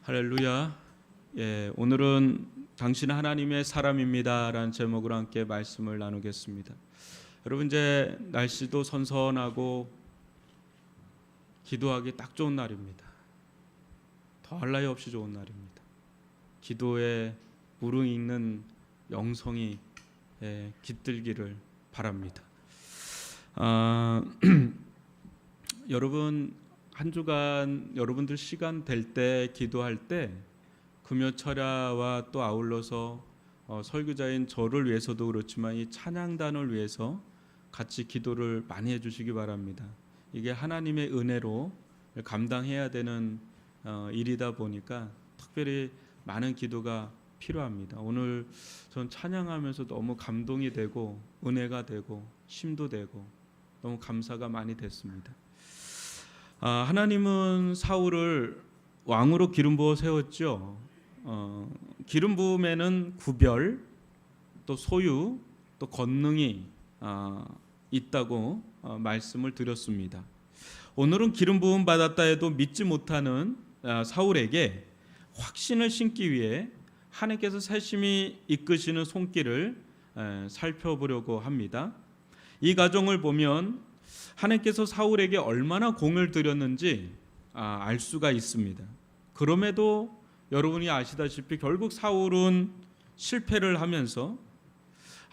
할렐루야. 오늘은 당신 하나님의 사람입니다라는 제목으로 함께 말씀을 나누겠습니다. 여러분, 이제 날씨도 선선하고 기도하기 딱 좋은 날입니다. 더할 나위 없이 좋은 날입니다. 기도에 무르익는 영성이 깃들기를 바랍니다. 여러분, 한 주간 여러분들 시간 될 때 기도할 때 금요철야와 또 아울러서 설교자인 저를 위해서도 그렇지만 이 찬양단을 위해서 같이 기도를 많이 해주시기 바랍니다. 이게 하나님의 은혜로 감당해야 되는 일이다 보니까 특별히 많은 기도가 필요합니다. 오늘 전 찬양하면서 너무 감동이 되고 은혜가 되고 힘도 되고 너무 감사가 많이 됐습니다. 하나님은 사울을 왕으로 기름 부어 세웠죠. 기름 부음에는 구별, 또 소유, 또 권능이 있다고 말씀을 드렸습니다. 오늘은 기름 부음 받았다 해도 믿지 못하는 사울에게 확신을 심기 위해 하나님께서 세심히 이끄시는 손길을 살펴보려고 합니다. 이 과정을 보면 하나님께서 사울에게 얼마나 공을 들였는지 알 수가 있습니다. 그럼에도 여러분이 아시다시피 결국 사울은 실패를 하면서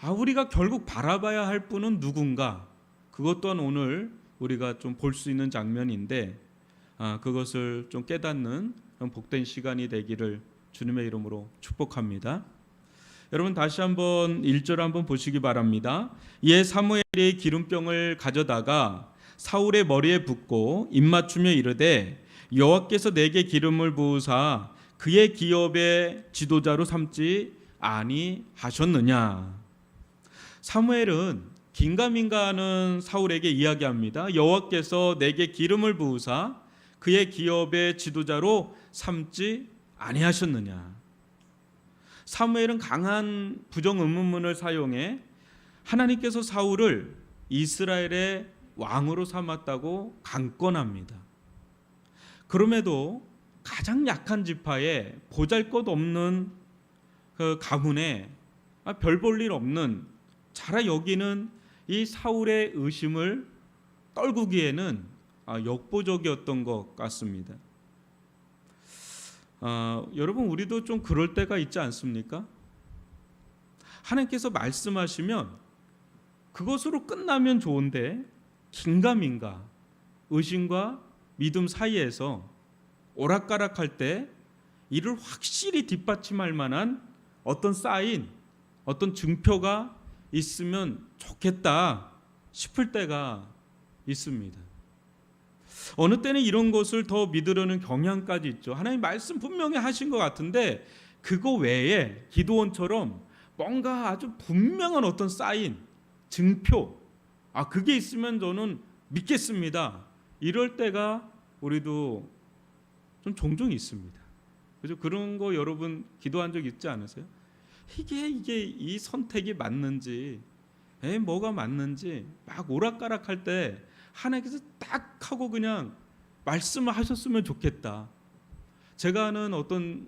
우리가 결국 바라봐야 할 분은 누군가, 그것 또한 오늘 우리가 좀 볼 수 있는 장면인데 그것을 좀 깨닫는 복된 시간이 되기를 주님의 이름으로 축복합니다. 여러분, 다시 한번 1절 한번 보시기 바랍니다. 이에 사무엘이 기름병을 가져다가 사울의 머리에 붓고 입맞추며 이르되 여호와께서 내게 기름을 부으사 그의 기업의 지도자로 삼지 아니하셨느냐. 사무엘은 긴가민가하는 사울에게 이야기합니다. 여호와께서 내게 기름을 부으사 그의 기업의 지도자로 삼지 아니하셨느냐. 사무엘은 강한 부정의문문을 사용해 하나님께서 사울을 이스라엘의 왕으로 삼았다고 강권합니다. 그럼에도 가장 약한 지파에 보잘것없는 그 가문에 별 볼 일 없는 자라 여기는 이 사울의 의심을 떨구기에는 역부족이었던 것 같습니다. 여러분, 우리도 좀 그럴 때가 있지 않습니까? 하나님께서 말씀하시면 그것으로 끝나면 좋은데 긴가민가 의심과 믿음 사이에서 오락가락할 때 이를 확실히 뒷받침할 만한 어떤 사인, 어떤 증표가 있으면 좋겠다 싶을 때가 있습니다. 어느 때는 이런 것을 더 믿으려는 경향까지 있죠. 하나님 말씀 분명히 하신 것 같은데 그거 외에 기드온처럼 뭔가 아주 분명한 어떤 사인, 증표, 그게 있으면 저는 믿겠습니다. 이럴 때가 우리도 좀 종종 있습니다. 그죠? 그런 거 여러분 기도한 적 있지 않으세요? 이게 이 선택이 맞는지, 뭐가 맞는지 막 오락가락할 때 하나님께서 딱 하고 그냥 말씀을 하셨으면 좋겠다. 제가 아는 어떤,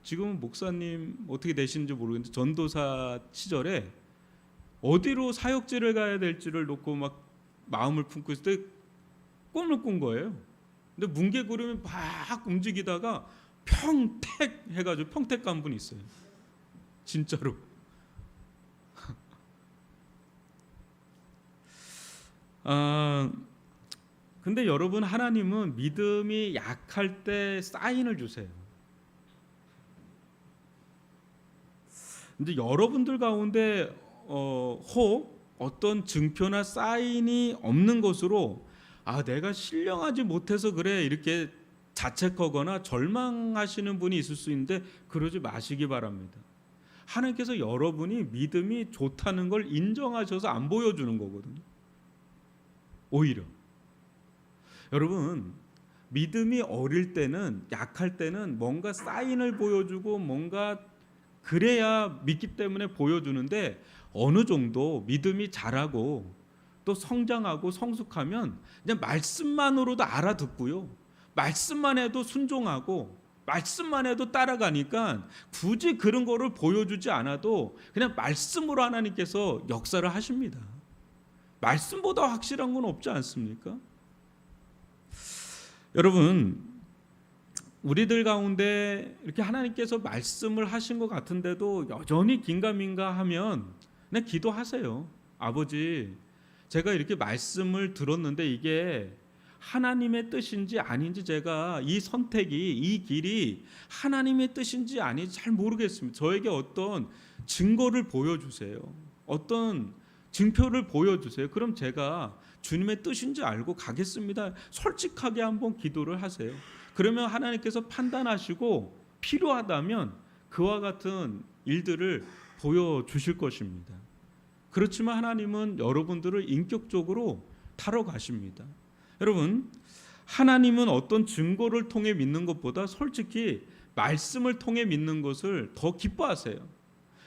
지금은 목사님 어떻게 되시는지 모르겠는데 전도사 시절에 어디로 사역지를 가야 될지를 놓고 막 마음을 품고 있을 때 꿈을 꾼 거예요. 근데 뭉게구름이 막 움직이다가 평택 해가지고 평택 간 분이 있어요. 진짜로. 근데 여러분, 하나님은 믿음이 약할 때 사인을 주세요. 근데 여러분들 가운데 혹 어떤 증표나 사인이 없는 것으로 내가 신령하지 못해서 그래 이렇게 자책하거나 절망하시는 분이 있을 수 있는데 그러지 마시기 바랍니다. 하나님께서 여러분이 믿음이 좋다는 걸 인정하셔서 안 보여주는 거거든요. 오히려 여러분, 믿음이 어릴 때는, 약할 때는 뭔가 사인을 보여주고 뭔가 그래야 믿기 때문에 보여주는데 어느 정도 믿음이 자라고 또 성장하고 성숙하면 그냥 말씀만으로도 알아듣고요, 말씀만 해도 순종하고 말씀만 해도 따라가니까 굳이 그런 거를 보여주지 않아도 그냥 말씀으로 하나님께서 역사를 하십니다. 말씀보다 확실한 건 없지 않습니까? 여러분, 우리들 가운데 이렇게 하나님께서 말씀을 하신 것 같은데도 여전히 긴가민가 하면 그냥 기도하세요. 아버지, 제가 이렇게 말씀을 들었는데 이게 하나님의 뜻인지 아닌지, 제가 이 선택이, 이 길이 하나님의 뜻인지 아닌지 잘 모르겠습니다. 저에게 어떤 증거를 보여주세요. 어떤 증표를 보여주세요. 그럼 제가 주님의 뜻인지 알고 가겠습니다. 솔직하게 한번 기도를 하세요. 그러면 하나님께서 판단하시고 필요하다면 그와 같은 일들을 보여주실 것입니다. 그렇지만 하나님은 여러분들을 인격적으로 다뤄가십니다. 여러분, 하나님은 어떤 증거를 통해 믿는 것보다 솔직히 말씀을 통해 믿는 것을 더 기뻐하세요.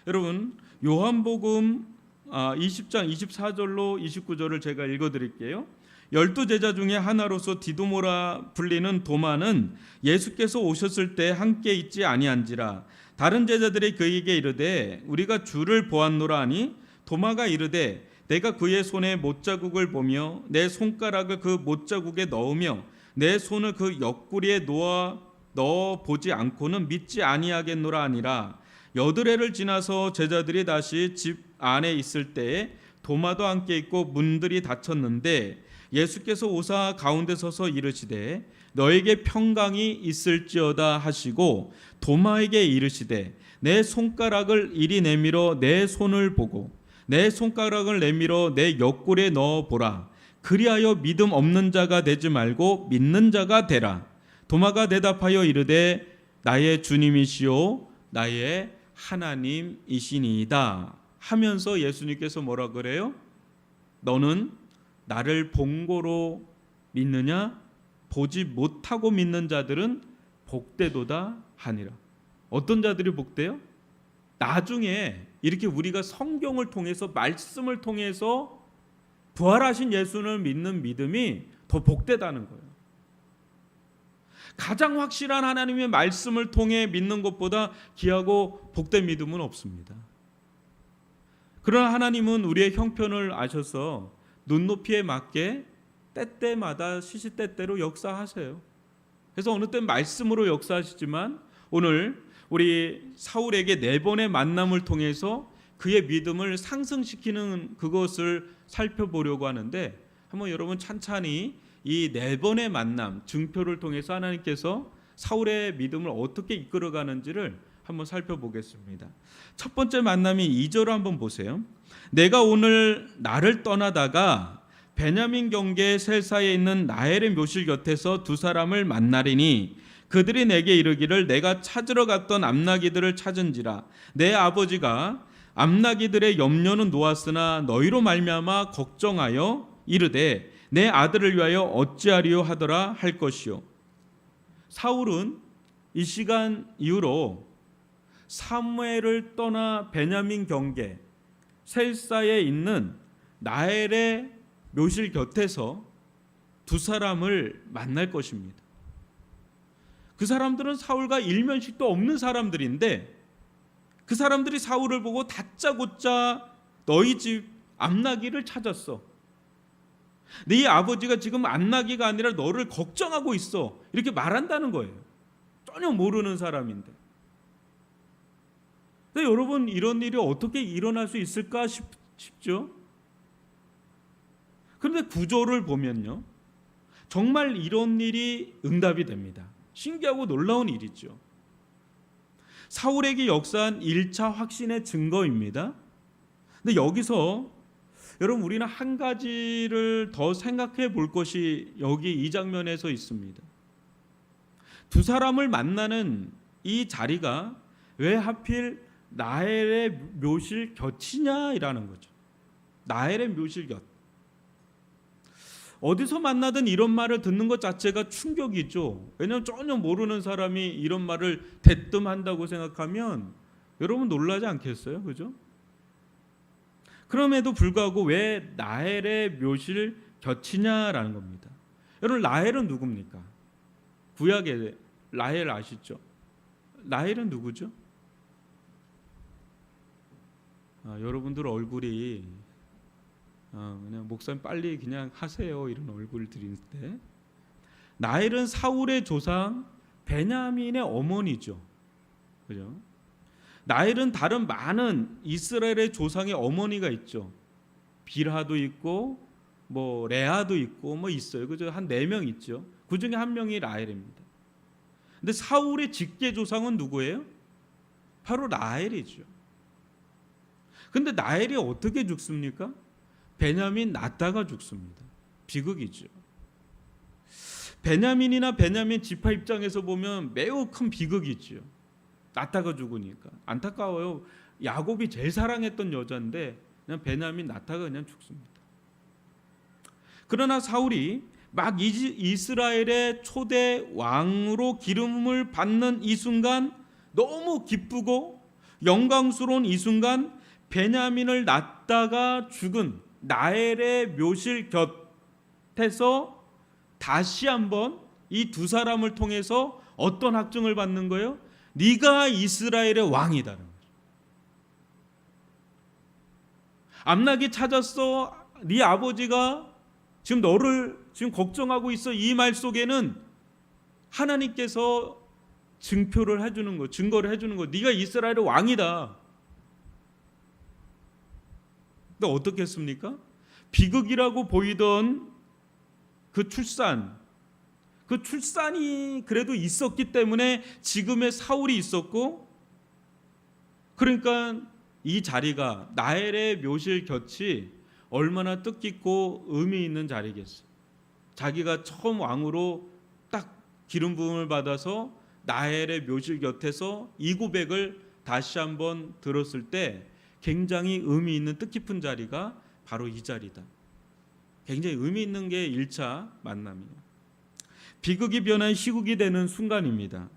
여러분, 요한복음 20장 24절로 29절을 제가 읽어드릴게요. 12제자 중에 하나로서 디도모라 불리는 도마는 예수께서 오셨을 때 함께 있지 아니한지라. 다른 제자들이 그에게 이르되 우리가 주를 보았노라 하니 도마가 이르되 내가 그의 손에 못자국을 보며 내 손가락을 그 못자국에 넣으며 내 손을 그 옆구리에 넣어 보지 않고는 믿지 아니하겠노라 하니라. 여드레를 지나서 제자들이 다시 집 안에 있을 때에 도마도 함께 있고 문들이 닫혔는데 예수께서 오사 가운데 서서 이르시되 너에게 평강이 있을지어다 하시고 도마에게 이르시되 내 손가락을 이리 내밀어 내 손을 보고 내 손가락을 내밀어 내 옆구리에 넣어 보라. 그리하여 믿음 없는 자가 되지 말고 믿는 자가 되라. 도마가 대답하여 이르되 나의 주님이시요 나의 하나님이시니이다 하면서 예수님께서 뭐라 그래요? 너는 나를 본고로 믿느냐? 보지 못하고 믿는 자들은 복되도다 하니라. 어떤 자들이 복돼요? 나중에 이렇게 우리가 성경을 통해서, 말씀을 통해서 부활하신 예수를 믿는 믿음이 더 복되다는 거예요. 가장 확실한 하나님의 말씀을 통해 믿는 것보다 귀하고 복된 믿음은 없습니다. 그러나 하나님은 우리의 형편을 아셔서 눈높이에 맞게 때때마다 시시때때로 역사하세요. 그래서 어느 때 말씀으로 역사하시지만 오늘 우리 사울에게 4번의 만남을 통해서 그의 믿음을 상승시키는 그것을 살펴보려고 하는데, 한번 여러분 찬찬히 이 4번의 만남, 증표를 통해서 하나님께서 사울의 믿음을 어떻게 이끌어가는지를 한번 살펴보겠습니다. 첫 번째 만남이 2절을 한번 보세요. 내가 오늘 나를 떠나다가 베냐민 경계 셀사에 있는 나엘의 묘실 곁에서 두 사람을 만나리니 그들이 내게 이르기를 내가 찾으러 갔던 암나기들을 찾은지라. 내 아버지가 암나기들의 염려는 놓았으나 너희로 말미암아 걱정하여 이르되 내 아들을 위하여 어찌하리요 하더라 할 것이요. 사울은 이 시간 이후로 사무엘을 떠나 베냐민 경계 셀사에 있는 나엘의 묘실 곁에서 두 사람을 만날 것입니다. 그 사람들은 사울과 일면식도 없는 사람들인데 그 사람들이 사울을 보고 다짜고짜 너희 집 암나기를 찾았어. 네 아버지가 지금 암나기가 아니라 너를 걱정하고 있어. 이렇게 말한다는 거예요. 전혀 모르는 사람인데. 근데 여러분, 이런 일이 어떻게 일어날 수 있을까 싶죠? 그런데 구조를 보면요, 정말 이런 일이 응답이 됩니다. 신기하고 놀라운 일이죠. 사울에게 역사한 1차 확신의 증거입니다. 근데 여기서 여러분, 우리는 한 가지를 더 생각해 볼 것이 여기 이 장면에서 있습니다. 두 사람을 만나는 이 자리가 왜 하필 나엘의 묘실 곁이냐라는 거죠. 나엘의 묘실 곁. 어디서 만나든 이런 말을 듣는 것 자체가 충격이죠. 왜냐하면 전혀 모르는 사람이 이런 말을 대뜸한다고 생각하면 여러분 놀라지 않겠어요? 그죠? 그럼에도 불구하고 왜 나엘의 묘실 곁이냐라는 겁니다. 여러분, 라헬은 누굽니까? 구약의 라헬 아시죠? 라헬은 누구죠? 여러분들 얼굴이 그냥 목사님 빨리 그냥 하세요 이런 얼굴을 드릴 때, 라헬은 사울의 조상 베냐민의 어머니죠. 그죠? 라헬은 다른 많은 이스라엘의 조상의 어머니가 있죠. 빌하도 있고 뭐 레아도 있고 뭐 있어요. 그죠? 한 4명 있죠. 그 중에 한 명이 라헬입니다. 근데 사울의 직계 조상은 누구예요? 바로 라헬이죠. 근데 라헬이 어떻게 죽습니까? 베냐민 낳다가 죽습니다. 비극이죠. 베냐민이나 베냐민 지파 입장에서 보면 매우 큰 비극이죠. 낳다가 죽으니까 안타까워요. 야곱이 제일 사랑했던 여자인데 그냥 베냐민 낳다가 그냥 죽습니다. 그러나 사울이 막 이스라엘의 초대 왕으로 기름을 받는 이 순간, 너무 기쁘고 영광스러운 이 순간, 베냐민을 낳다가 죽은 라헬의 묘실 곁에서 다시 한번 이 두 사람을 통해서 어떤 확증을 받는 거예요? 네가 이스라엘의 왕이다는 거죠. 암낙이 찾았어. 네 아버지가 지금 너를 지금 걱정하고 있어. 이 말 속에는 하나님께서 증표를 해주는 거, 증거를 해주는 거. 네가 이스라엘의 왕이다. 근데 어떻게 했습니까? 비극이라고 보이던 그 출산이 그래도 있었기 때문에 지금의 사울이 있었고, 그러니까 이 자리가 라헬의 묘실 곁이 얼마나 뜻깊고 의미 있는 자리겠어요. 자기가 처음 왕으로 딱 기름 부음을 받아서 라헬의 묘실 곁에서 이 고백을 다시 한번 들었을 때 굉장히 의미 있는 뜻깊은 자리가 바로 이 자리다. 굉장히 의미 있는 게 1차 만남이에요. 비극이 변한 희극이 되는 순간입니다.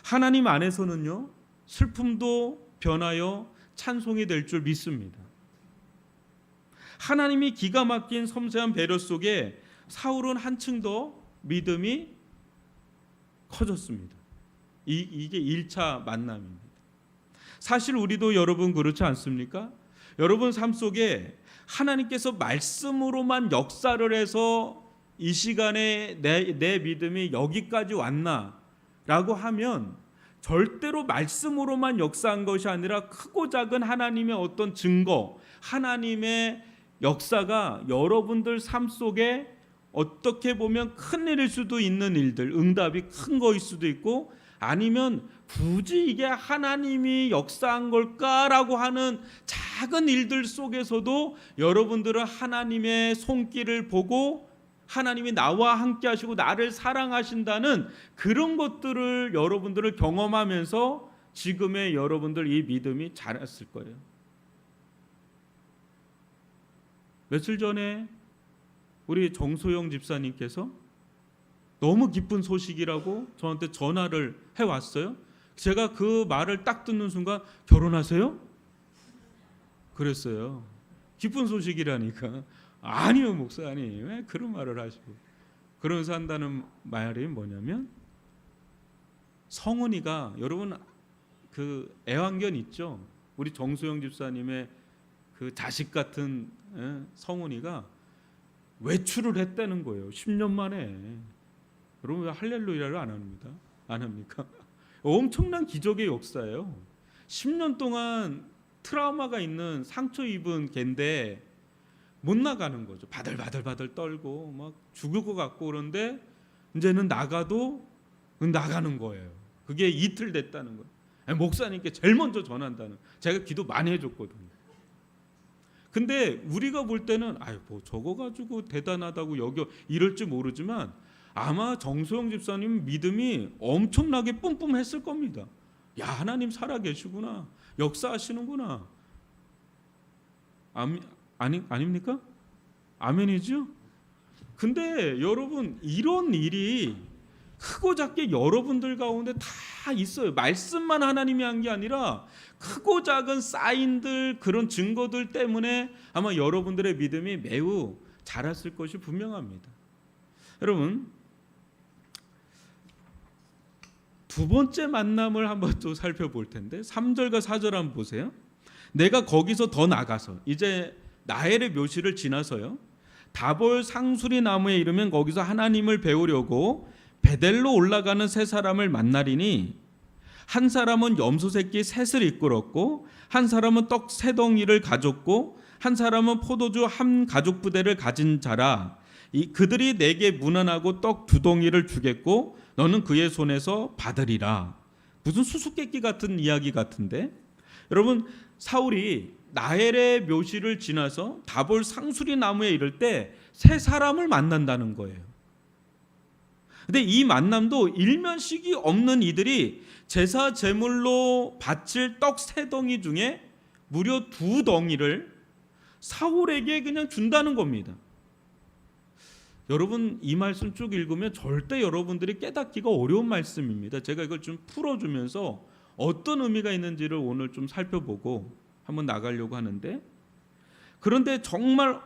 하나님 안에서는요, 슬픔도 변하여 찬송이 될 줄 믿습니다. 하나님이 기가 막힌 섬세한 배려 속에 사울은 한층 더 믿음이 커졌습니다. 이게 1차 만남입니다. 사실 우리도 여러분 그렇지 않습니까? 여러분 삶 속에 하나님께서 말씀으로만 역사를 해서 이 시간에 내 믿음이 여기까지 왔나라고 하면 절대로 말씀으로만 역사한 것이 아니라 크고 작은 하나님의 어떤 증거, 하나님의 역사가 여러분들 삶 속에 어떻게 보면 큰 일일 수도 있는 일들, 응답이 큰 거일 수도 있고, 아니면 굳이 이게 하나님이 역사한 걸까라고 하는 작은 일들 속에서도 여러분들은 하나님의 손길을 보고 하나님이 나와 함께 하시고 나를 사랑하신다는 그런 것들을 여러분들을 경험하면서 지금의 여러분들 이 믿음이 자랐을 거예요. 며칠 전에 우리 정소영 집사님께서 너무 기쁜 소식이라고 저한테 전화를 해왔어요. 제가 그 말을 딱 듣는 순간 결혼하세요? 그랬어요. 기쁜 소식이라니까. 아니요 목사님, 왜 그런 말을 하시고. 그러면서 한다는 말이 뭐냐면, 성은이가, 여러분 그 애완견 있죠? 우리 정소영 집사님의 그 자식 같은 성은이가 외출을 했다는 거예요. 10년 만에. 여러분 왜 할렐루야를 안 합니다? 안 합니까? 엄청난 기적의 역사예요. 10년 동안 트라우마가 있는 상처 입은 개인데 못 나가는 거죠. 바들바들 떨고 막 죽을 것 같고, 그런데 이제는 나가도 나가는 거예요. 그게 이틀 됐다는 거예요. 목사님께 제일 먼저 전한다는. 제가 기도 많이 해줬거든요. 근데 우리가 볼 때는 뭐 저거 가지고 대단하다고 여겨 이럴지 모르지만, 아마 정소영 집사님 믿음이 엄청나게 뿜뿜했을 겁니다. 야, 하나님 살아계시구나, 역사하시는구나. 아닙니까? 아멘이죠? 근데 여러분, 이런 일이 크고 작게 여러분들 가운데 다 있어요. 말씀만 하나님이 한 게 아니라 크고 작은 사인들, 그런 증거들 때문에 아마 여러분들의 믿음이 매우 자랐을 것이 분명합니다. 여러분, 두 번째 만남을 한번 또 살펴볼 텐데 3절과 4절 한번 보세요. 내가 거기서 더 나가서 이제 나헬의 묘시를 지나서요. 다볼 상수리 나무에 이르면 거기서 하나님을 배우려고 베델로 올라가는 세 사람을 만나리니 한 사람은 염소 새끼 셋을 이끌었고 한 사람은 떡 세 덩이를 가졌고 한 사람은 포도주 한 가죽 부대를 가진 자라. 그들이 내게 문안하고 떡 두 덩이를 주겠고 너는 그의 손에서 받으리라. 무슨 수수께끼 같은 이야기 같은데, 여러분 사울이 나헬의 묘시를 지나서 다볼 상수리 나무에 이를 때 세 사람을 만난다는 거예요. 근데 이 만남도 일면식이 없는 이들이 제사 제물로 바칠 떡 세 덩이 중에 무려 두 덩이를 사울에게 그냥 준다는 겁니다. 여러분 이 말씀 쭉 읽으면 절대 여러분들이 깨닫기가 어려운 말씀입니다. 제가 이걸 좀 풀어주면서 어떤 의미가 있는지를 오늘 좀 살펴보고 한번 나가려고 하는데, 그런데 정말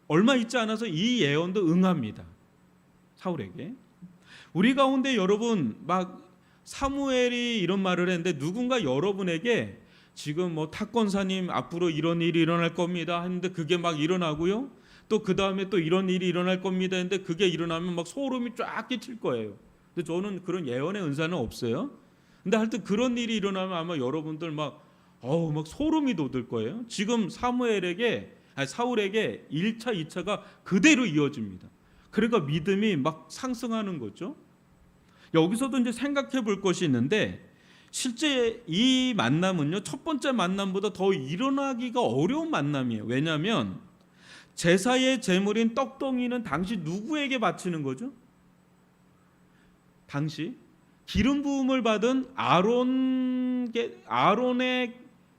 얼마 있지 않아서 이 예언도 응합니다. 사울에게. 우리 가운데 여러분 막 사무엘이 이런 말을 했는데 누군가 여러분에게 지금 뭐 탁권사님 앞으로 이런 일이 일어날 겁니다 했는데 그게 막 일어나고요. 또 그 다음에 또 이런 일이 일어날 겁니다 했는데 그게 일어나면 막 소름이 쫙 끼칠 거예요. 근데 저는 그런 예언의 은사는 없어요. 근데 하여튼 그런 일이 일어나면 아마 여러분들 막 소름이 돋을 거예요. 지금 사울에게 1차, 2차가 그대로 이어집니다. 그러니까 믿음이 막 상승하는 거죠. 여기서도 이제 생각해 볼 것이 있는데, 실제 이 만남은요, 첫 번째 만남보다 더 일어나기가 어려운 만남이에요. 왜냐하면 제사의 제물인 떡덩이는 당시 누구에게 바치는 거죠? 당시 기름 부음을 받은 아론의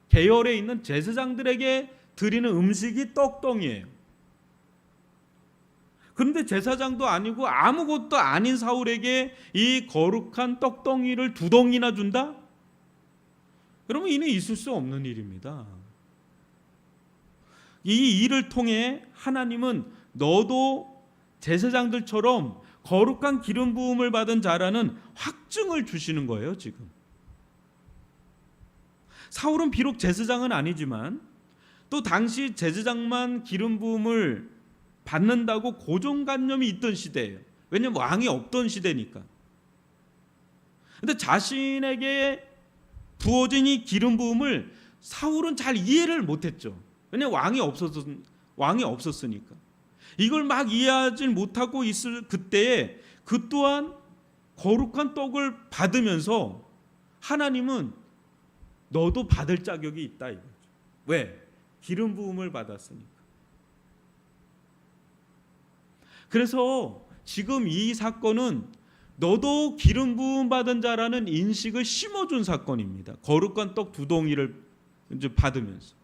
계열에 있는 제사장들에게 드리는 음식이 떡덩이에요. 그런데 제사장도 아니고 아무것도 아닌 사울에게 이 거룩한 떡덩이를 두 덩이나 준다? 여러분 이는 있을 수 없는 일입니다. 이 일을 통해 하나님은 너도 제사장들처럼 거룩한 기름 부음을 받은 자라는 확증을 주시는 거예요. 지금 사울은 비록 제사장은 아니지만 또 당시 제사장만 기름 부음을 받는다고 고정관념이 있던 시대예요. 왜냐하면 왕이 없던 시대니까. 그런데 자신에게 부어진 이 기름 부음을 사울은 잘 이해를 못했죠. 왜냐하면 왕이 없었으니까. 이걸 막 이해하지 못하고 있을 그때에 그 또한 거룩한 떡을 받으면서 하나님은 너도 받을 자격이 있다 이거죠. 왜? 기름 부음을 받았으니까. 그래서 지금 이 사건은 너도 기름 부음 받은 자라는 인식을 심어준 사건입니다. 거룩한 떡 두 덩이를 이제 받으면서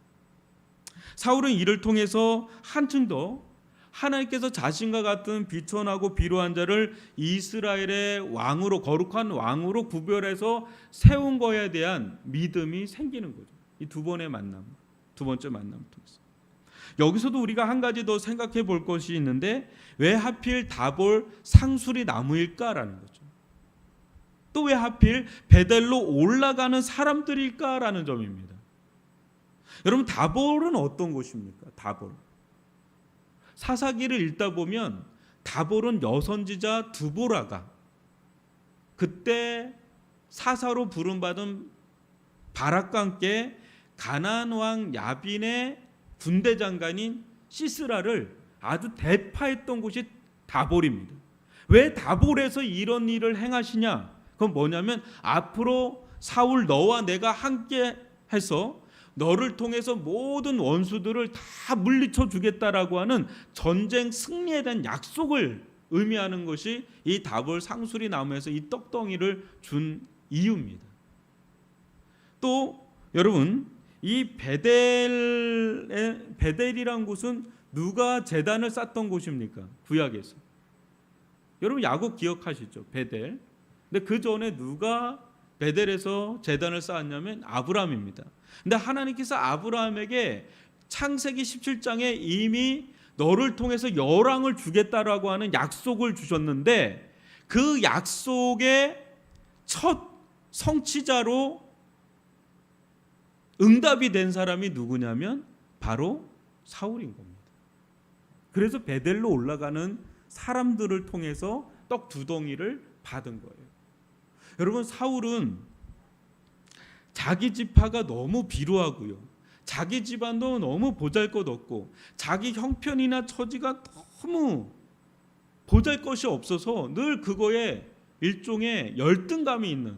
사울은 이를 통해서 한층 더 하나님께서 자신과 같은 비천하고 비루한 자를 이스라엘의 왕으로, 거룩한 왕으로 구별해서 세운 거에 대한 믿음이 생기는 거죠. 이 두 번의 만남, 두 번째 만남을 통해서. 여기서도 우리가 한 가지 더 생각해 볼 것이 있는데, 왜 하필 다볼 상수리 나무일까라는 거죠. 또 왜 하필 베델로 올라가는 사람들일까라는 점입니다. 여러분 다볼은 어떤 곳입니까? 다볼. 사사기를 읽다 보면 다볼은 여선지자 드보라가 그때 사사로 부름받은 바락과 함께 가나안 왕 야빈의 군대 장관인 시스라를 아주 대파했던 곳이 다볼입니다. 왜 다볼에서 이런 일을 행하시냐? 그건 뭐냐면 앞으로 사울 너와 내가 함께 해서 너를 통해서 모든 원수들을 다 물리쳐 주겠다라고 하는 전쟁 승리에 대한 약속을 의미하는 것이 이 다볼 상수리 나무에서 이 떡덩이를 준 이유입니다. 또 여러분 이 베델이란 곳은 누가 제단을 쌓던 곳입니까? 구약에서. 여러분 야곱 기억하시죠? 베델. 근데 그 전에 누가 베델에서 제단을 쌓았냐면 아브라함입니다. 근데 하나님께서 아브라함에게 창세기 17장에 이미 너를 통해서 열왕을 주겠다라고 하는 약속을 주셨는데, 그 약속의 첫 성취자로 응답이 된 사람이 누구냐면 바로 사울인 겁니다. 그래서 베델로 올라가는 사람들을 통해서 떡 2덩이를 받은 거예요. 여러분, 사울은 자기 지파가 너무 비루하고요, 자기 집안도 너무 보잘것없고 자기 형편이나 처지가 너무 보잘것이 없어서 늘 그거에 일종의 열등감이 있는,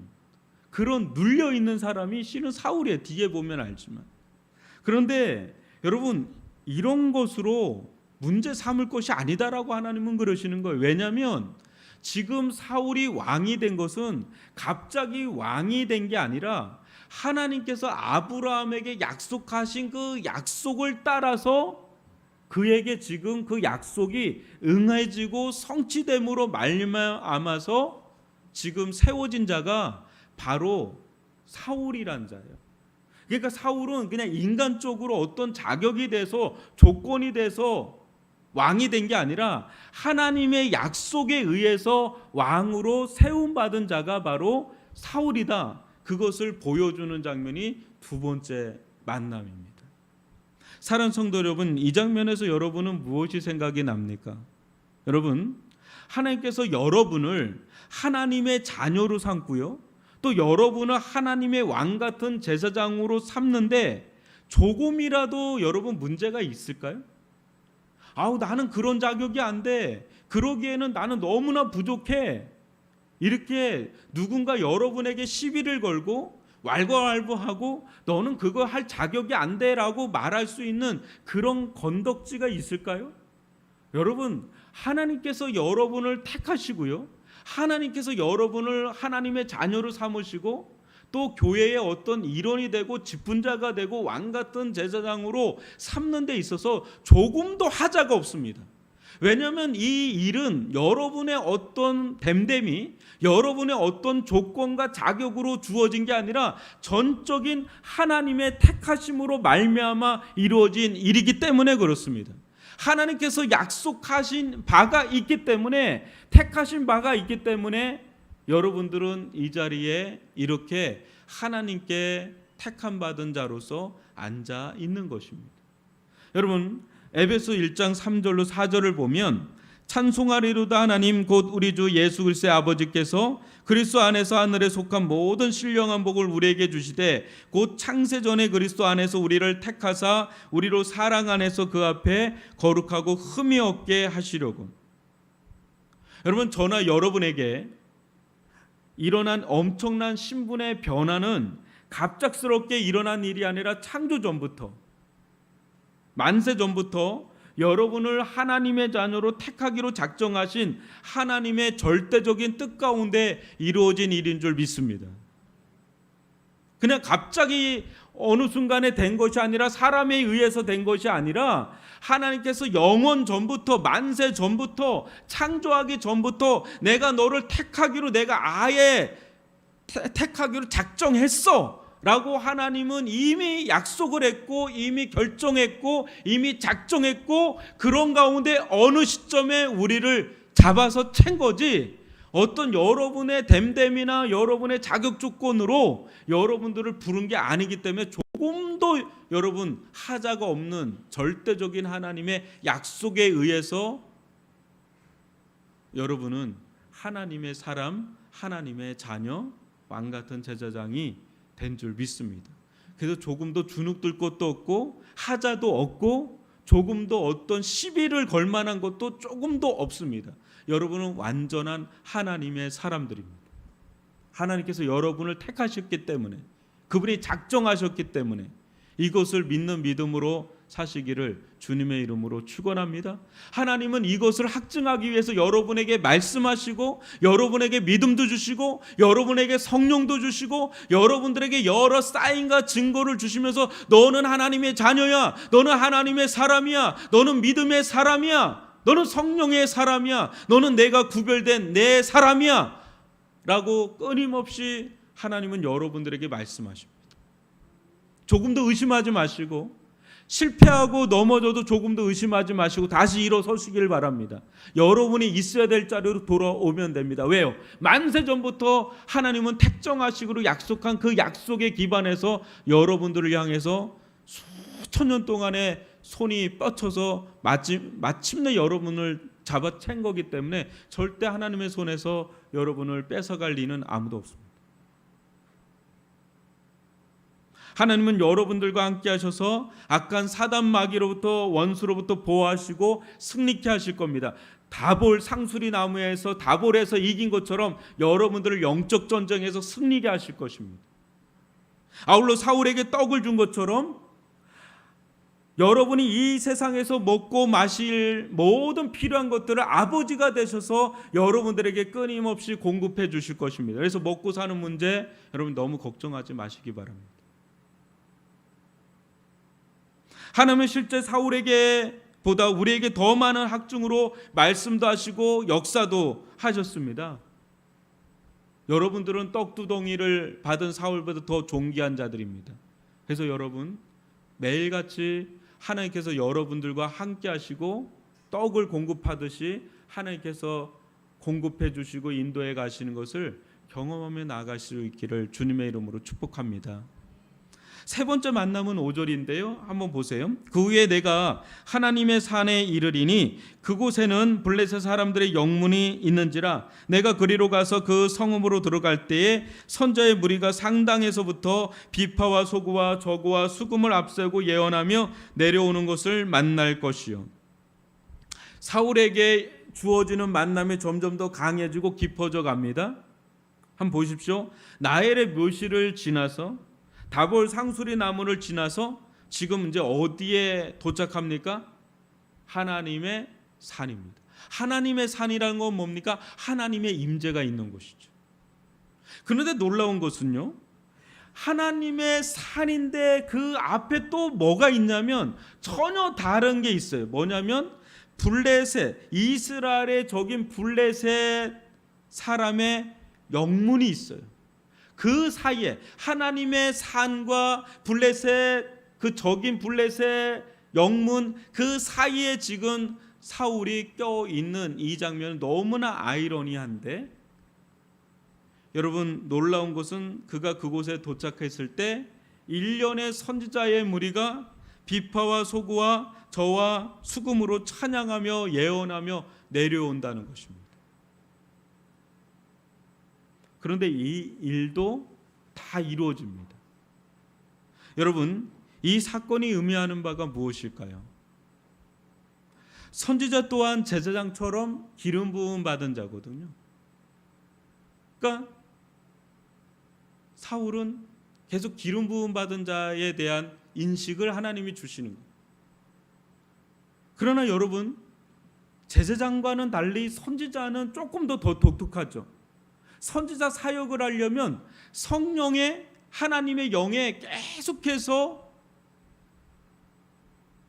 그런 눌려있는 사람이 실은 사울이에요. 뒤에 보면 알지만. 그런데 여러분, 이런 것으로 문제 삼을 것이 아니다라고 하나님은 그러시는 거예요. 왜냐하면 지금 사울이 왕이 된 것은 갑자기 왕이 된 게 아니라 하나님께서 아브라함에게 약속하신 그 약속을 따라서 그에게 지금 그 약속이 응해지고 성취됨으로 말미암아서 지금 세워진 자가 바로 사울이란 자예요. 그러니까 사울은 그냥 인간적으로 어떤 자격이 돼서 조건이 돼서 왕이 된 게 아니라 하나님의 약속에 의해서 왕으로 세움받은 자가 바로 사울이다. 그것을 보여주는 장면이 2번째 만남입니다. 사랑하는 성도 여러분, 이 장면에서 여러분은 무엇이 생각이 납니까? 여러분, 하나님께서 여러분을 하나님의 자녀로 삼고요, 또 여러분을 하나님의 왕 같은 제사장으로 삼는데 조금이라도 여러분 문제가 있을까요? 아우, 나는 그런 자격이 안 돼, 그러기에는 나는 너무나 부족해, 이렇게 누군가 여러분에게 시비를 걸고 왈가왈부하고 너는 그거 할 자격이 안 돼라고 말할 수 있는 그런 건덕지가 있을까요? 여러분, 하나님께서 여러분을 택하시고요, 하나님께서 여러분을 하나님의 자녀로 삼으시고 또 교회의 어떤 일원이 되고 직분자가 되고 왕 같은 제사장으로 삼는 데 있어서 조금도 하자가 없습니다. 왜냐하면 이 일은 여러분의 어떤 됨됨이, 여러분의 어떤 조건과 자격으로 주어진 게 아니라 전적인 하나님의 택하심으로 말미암아 이루어진 일이기 때문에 그렇습니다. 하나님께서 약속하신 바가 있기 때문에, 택하신 바가 있기 때문에 여러분들은 이 자리에 이렇게 하나님께 택함 받은 자로서 앉아 있는 것입니다. 여러분, 에베소 1장 3절로 4절을 보면 찬송하리로다 하나님 곧 우리 주 예수 그리스도의 아버지께서 그리스도 안에서 하늘에 속한 모든 신령한 복을 우리에게 주시되 곧 창세 전에 그리스도 안에서 우리를 택하사 우리로 사랑 안에서 그 앞에 거룩하고 흠이 없게 하시려고. 여러분, 저나 여러분에게 일어난 엄청난 신분의 변화는 갑작스럽게 일어난 일이 아니라 창조 전부터, 만세 전부터 여러분을 하나님의 자녀로 택하기로 작정하신 하나님의 절대적인 뜻 가운데 이루어진 일인 줄 믿습니다. 그냥 갑자기 어느 순간에 된 것이 아니라, 사람에 의해서 된 것이 아니라 하나님께서 영원 전부터, 만세 전부터, 창조하기 전부터 내가 너를 택하기로, 내가 아예 택하기로 작정했어 라고 하나님은 이미 약속을 했고 이미 결정했고 이미 작정했고, 그런 가운데 어느 시점에 우리를 잡아서 챈 거지, 어떤 여러분의 됨됨이나 여러분의 자격 조건으로 여러분들을 부른 게 아니기 때문에 조금도 여러분 하자가 없는 절대적인 하나님의 약속에 의해서 여러분은 하나님의 사람, 하나님의 자녀, 왕 같은 제사장이 된 줄 믿습니다. 그래서 조금도 주눅들 것도 없고 하자도 없고 조금도 어떤 시비를 걸 만한 것도 조금도 없습니다. 여러분은 완전한 하나님의 사람들입니다. 하나님께서 여러분을 택하셨기 때문에, 그분이 작정하셨기 때문에 이것을 믿는 믿음으로 사시기를 주님의 이름으로 축원합니다. 하나님은 이것을 확증하기 위해서 여러분에게 말씀하시고 여러분에게 믿음도 주시고 여러분에게 성령도 주시고 여러분들에게 여러 사인과 증거를 주시면서 너는 하나님의 자녀야, 너는 하나님의 사람이야, 너는 믿음의 사람이야, 너는 성령의 사람이야, 너는 내가 구별된 내 사람이야 라고 끊임없이 하나님은 여러분들에게 말씀하십니다. 조금도 의심하지 마시고 실패하고 넘어져도 조금 더 의심하지 마시고 다시 일어서시길 바랍니다. 여러분이 있어야 될 자리로 돌아오면 됩니다. 왜요? 만세 전부터 하나님은 택정하시기로 약속한 그 약속에 기반해서 여러분들을 향해서 수천 년 동안에 손이 뻗쳐서 마침내 여러분을 잡아챈 거기 때문에 절대 하나님의 손에서 여러분을 뺏어갈 리는 아무도 없습니다. 하나님은 여러분들과 함께 하셔서 악한 사단 마귀로부터 원수로부터 보호하시고 승리케 하실 겁니다. 다볼 상수리 나무에서 다볼에서 이긴 것처럼 여러분들을 영적 전쟁에서 승리케 하실 것입니다. 아울러 사울에게 떡을 준 것처럼 여러분이 이 세상에서 먹고 마실 모든 필요한 것들을 아버지가 되셔서 여러분들에게 끊임없이 공급해 주실 것입니다. 그래서 먹고 사는 문제 여러분 너무 걱정하지 마시기 바랍니다. 하나님은 실제 사울에게 보다 우리에게 더 많은 학중으로 말씀도 하시고 역사도 하셨습니다. 여러분들은 떡두덩이를 받은 사울보다 더 존귀한 자들입니다. 그래서 여러분 매일같이 하나님께서 여러분들과 함께 하시고 떡을 공급하듯이 하나님께서 공급해 주시고 인도해 가시는 것을 경험하며 나아가실 수 있기를 주님의 이름으로 축복합니다. 세 번째 만남은 5절인데요. 한번 보세요. 그 후에 내가 하나님의 산에 이르리니 그곳에는 블레셋 사람들의 영문이 있는지라 내가 그리로 가서 그 성읍으로 들어갈 때에 선자의 무리가 상당에서부터 비파와 소구와 저구와 수금을 앞세우고 예언하며 내려오는 것을 만날 것이요. 사울에게 주어지는 만남이 점점 더 강해지고 깊어져 갑니다. 한번 보십시오. 나엘의 묘시를 지나서 다볼 상수리 나무를 지나서 지금 이제 어디에 도착합니까? 하나님의 산입니다. 하나님의 산이라는 건 뭡니까? 하나님의 임재가 있는 곳이죠. 그런데 놀라운 것은요. 하나님의 산인데 그 앞에 또 뭐가 있냐면 전혀 다른 게 있어요. 뭐냐면 블레셋, 이스라엘의 적인 블레셋 사람의 영문이 있어요. 그 사이에 하나님의 산과 블레셋 그 적인 블레셋 영문 그 사이에 지금 사울이 껴 있는 이 장면은 너무나 아이러니한데 여러분 놀라운 것은 그가 그곳에 도착했을 때 일련의 선지자의 무리가 비파와 소구와 저와 수금으로 찬양하며 예언하며 내려온다는 것입니다. 그런데 이 일도 다 이루어집니다. 여러분, 이 사건이 의미하는 바가 무엇일까요? 선지자 또한 제사장처럼 기름 부음 받은 자거든요. 그러니까 사울은 계속 기름 부음 받은 자에 대한 인식을 하나님이 주시는 거예요. 그러나 여러분, 제사장과는 달리 선지자는 조금 더 독특하죠. 선지자 사역을 하려면 성령의 하나님의 영에 계속해서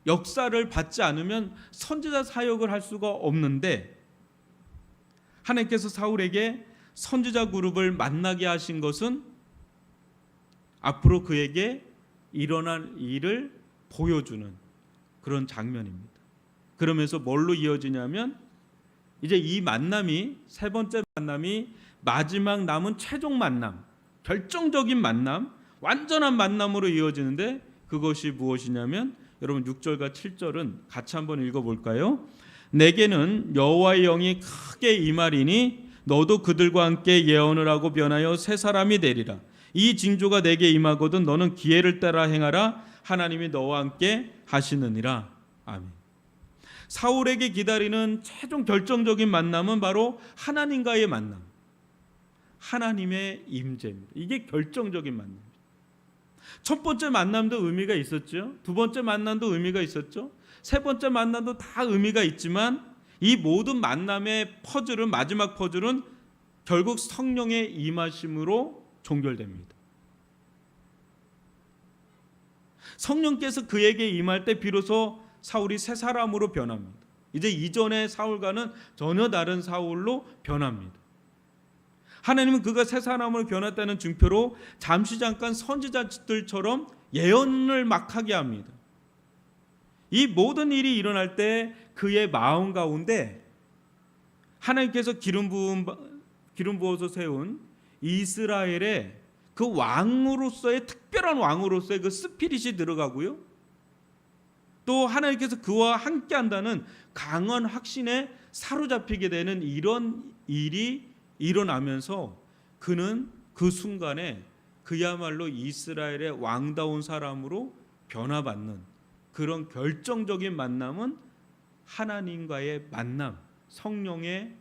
역사를 받지 않으면 선지자 사역을 할 수가 없는데 하나님께서 사울에게 선지자 그룹을 만나게 하신 것은 앞으로 그에게 일어날 일을 보여주는 그런 장면입니다. 그러면서 뭘로 이어지냐면 이제 이 만남이 세 번째 만남이 마지막 남은 최종 만남, 결정적인 만남, 완전한 만남으로 이어지는데 그것이 무엇이냐면 여러분 6절과 7절은 같이 한번 읽어볼까요? 내게는 여호와의 영이 크게 임하리니 너도 그들과 함께 예언을 하고 변하여 새 사람이 되리라. 이 징조가 내게 임하거든 너는 기회를 따라 행하라. 하나님이 너와 함께 하시느니라. 아멘. 사울에게 기다리는 최종 결정적인 만남은 바로 하나님과의 만남. 하나님의 임재입니다. 이게 결정적인 만남입니다. 첫 번째 만남도 의미가 있었죠. 두 번째 만남도 의미가 있었죠. 세 번째 만남도 다 의미가 있지만 이 모든 만남의 퍼즐은 마지막 퍼즐은 결국 성령의 임하심으로 종결됩니다. 성령께서 그에게 임할 때 비로소 사울이 새 사람으로 변합니다. 이제 이전의 사울과는 전혀 다른 사울로 변합니다. 하나님은 그가 새 사람으로 변했다는 증표로 잠시 잠깐 선지자들처럼 예언을 막 하게 합니다. 이 모든 일이 일어날 때 그의 마음 가운데 하나님께서 기름 부어서 세운 이스라엘의 그 왕으로서의 특별한 왕으로서의 그 스피릿이 들어가고요. 또 하나님께서 그와 함께 한다는 강한 확신에 사로잡히게 되는 이런 일이 일어나면서 그는 그 순간에 그야말로 이스라엘의 왕다운 사람으로 변화받는 그런 결정적인 만남은 하나님과의 만남, 성령의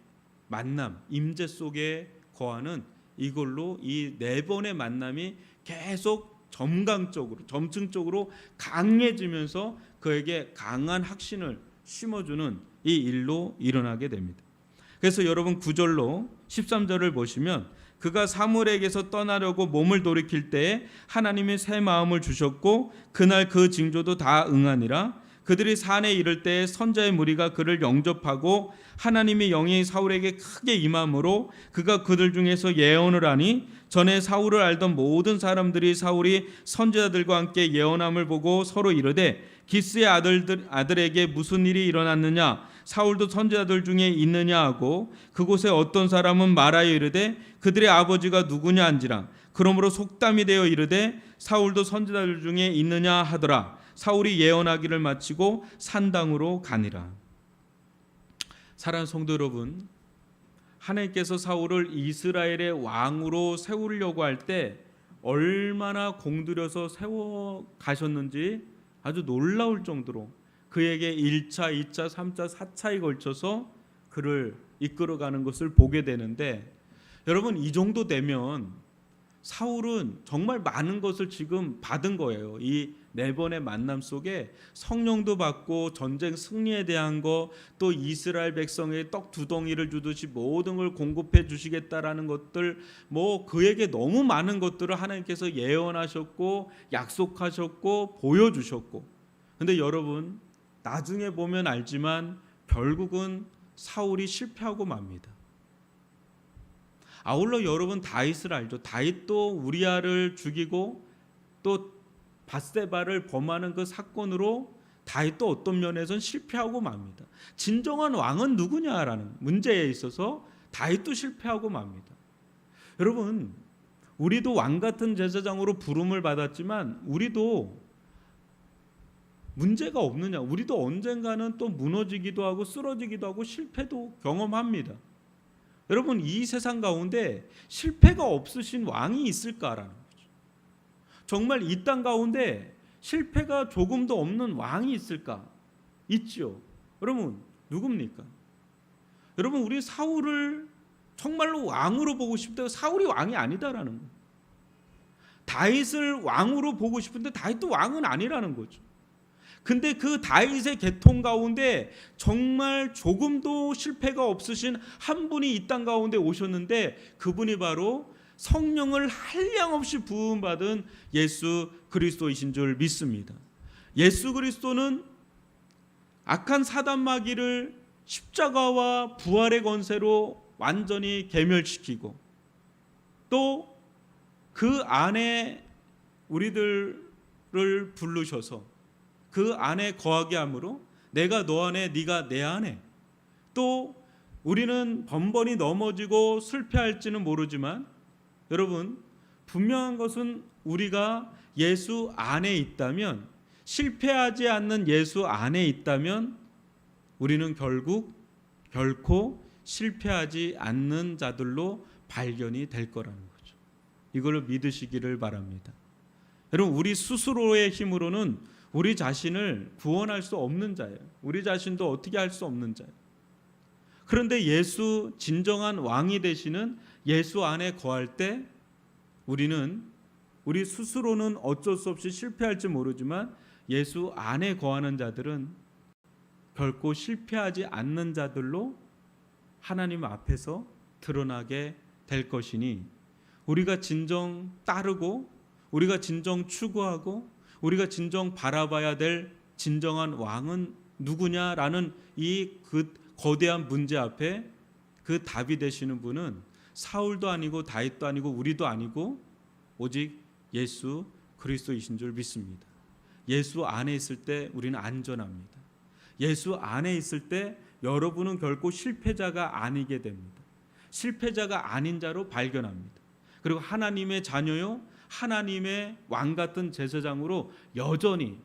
만남, 임재 속에 거하는 이걸로 이 네 번의 만남이 계속 점층적으로 강해지면서 그에게 강한 확신을 심어주는 이 일로 일어나게 됩니다. 그래서 여러분 9절로 13절을 보시면 그가 사무엘에게서 떠나려고 몸을 돌이킬 때에 하나님이 새 마음을 주셨고 그날 그 징조도 다 응하니라. 그들이 산에 이를 때에 선자의 무리가 그를 영접하고 하나님의 영이 사울에게 크게 임함으로 그가 그들 중에서 예언을 하니 전에 사울을 알던 모든 사람들이 사울이 선지자들과 함께 예언함을 보고 서로 이르되 기스의 아들에게 무슨 일이 일어났느냐 사울도 선지자들 중에 있느냐 하고 그곳에 어떤 사람은 말하여 이르되 그들의 아버지가 누구냐 한지라. 그러므로 속담이 되어 이르되 사울도 선지자들 중에 있느냐 하더라. 사울이 예언하기를 마치고 산당으로 가니라. 사랑하는 성도 여러분, 하나님께서 사울을 이스라엘의 왕으로 세우려고 할 때 얼마나 공들여서 세워 가셨는지 아주 놀라울 정도로 그에게 1차, 2차, 3차, 4차에 걸쳐서 그를 이끌어가는 것을 보게 되는데, 여러분 이 정도 되면 사울은 정말 많은 것을 지금 받은 거예요. 이 네 번의 만남 속에 성령도 받고 전쟁 승리에 대한 거, 또 이스라엘 백성에게 떡 두 덩이를 주듯이 모든 걸 공급해 주시겠다라는 것들, 뭐 그에게 너무 많은 것들을 하나님께서 예언하셨고 약속하셨고 보여주셨고, 근데 여러분 나중에 보면 알지만 결국은 사울이 실패하고 맙니다. 아울러 여러분 다윗을 알죠. 다윗도 우리아를 죽이고 또 밧세바를 범하는 그 사건으로 다윗도 어떤 면에서는 실패하고 맙니다. 진정한 왕은 누구냐라는 문제에 있어서 다윗도 실패하고 맙니다. 여러분 우리도 왕 같은 제사장으로 부름을 받았지만 우리도 문제가 없느냐? 우리도 언젠가는 또 무너지기도 하고 쓰러지기도 하고 실패도 경험합니다. 여러분 이 세상 가운데 실패가 없으신 왕이 있을까라는 거죠. 정말 이 땅 가운데 실패가 조금도 없는 왕이 있을까? 있죠. 여러분 누굽니까? 여러분 우리 사울을 정말로 왕으로 보고 싶다. 사울이 왕이 아니다라는 거예요. 다윗을 왕으로 보고 싶은데 다윗도 왕은 아니라는 거죠. 근데 그 다윗의 계통 가운데 정말 조금도 실패가 없으신 한 분이 이 땅 가운데 오셨는데 그분이 바로 성령을 한량없이 부음받은 예수 그리스도이신 줄 믿습니다. 예수 그리스도는 악한 사단 마귀를 십자가와 부활의 권세로 완전히 괴멸시키고 또 그 안에 우리들을 부르셔서 그 안에 거하게 함으로 내가 너 안에 네가 내 안에, 또 우리는 번번이 넘어지고 실패할지는 모르지만 여러분 분명한 것은 우리가 예수 안에 있다면, 실패하지 않는 예수 안에 있다면 우리는 결코 실패하지 않는 자들로 발견이 될 거라는 거죠. 이걸 믿으시기를 바랍니다. 여러분 우리 스스로의 힘으로는 우리 자신을 구원할 수 없는 자예요. 우리 자신도 어떻게 할 수 없는 자예요. 그런데 예수 진정한 왕이 되시는 예수 안에 거할 때 우리 스스로는 어쩔 수 없이 실패할지 모르지만 예수 안에 거하는 자들은 결코 실패하지 않는 자들로 하나님 앞에서 드러나게 될 것이니, 우리가 진정 따르고 우리가 진정 추구하고 우리가 진정 바라봐야 될 진정한 왕은 누구냐라는 그 거대한 문제 앞에 그 답이 되시는 분은 사울도 아니고 다윗도 아니고 우리도 아니고 오직 예수 그리스도이신 줄 믿습니다. 예수 안에 있을 때 우리는 안전합니다. 예수 안에 있을 때 여러분은 결코 실패자가 아니게 됩니다. 실패자가 아닌 자로 발견합니다. 그리고 하나님의 자녀요, 하나님의 왕 같은 제사장으로 여전히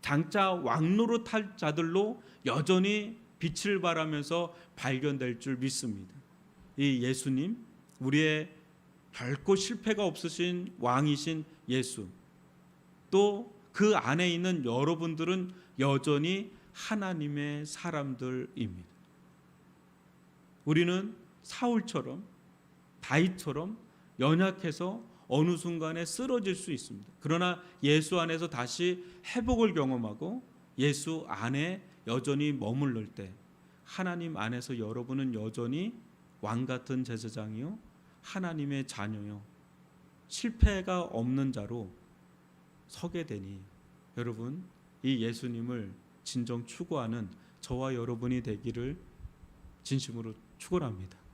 장차 왕노로 탈 자들로 여전히 빛을 발하면서 발견될 줄 믿습니다. 이 예수님, 우리의 결코 실패가 없으신 왕이신 예수, 또 그 안에 있는 여러분들은 여전히 하나님의 사람들입니다. 우리는 사울처럼, 다윗처럼 연약해서 어느 순간에 쓰러질 수 있습니다. 그러나 예수 안에서 다시 회복을 경험하고 예수 안에 여전히 머무를 때 하나님 안에서 여러분은 여전히 왕 같은 제사장이요, 하나님의 자녀요, 실패가 없는 자로 서게 되니 여러분, 이 예수님을 진정 추구하는 저와 여러분이 되기를 진심으로 축원합니다.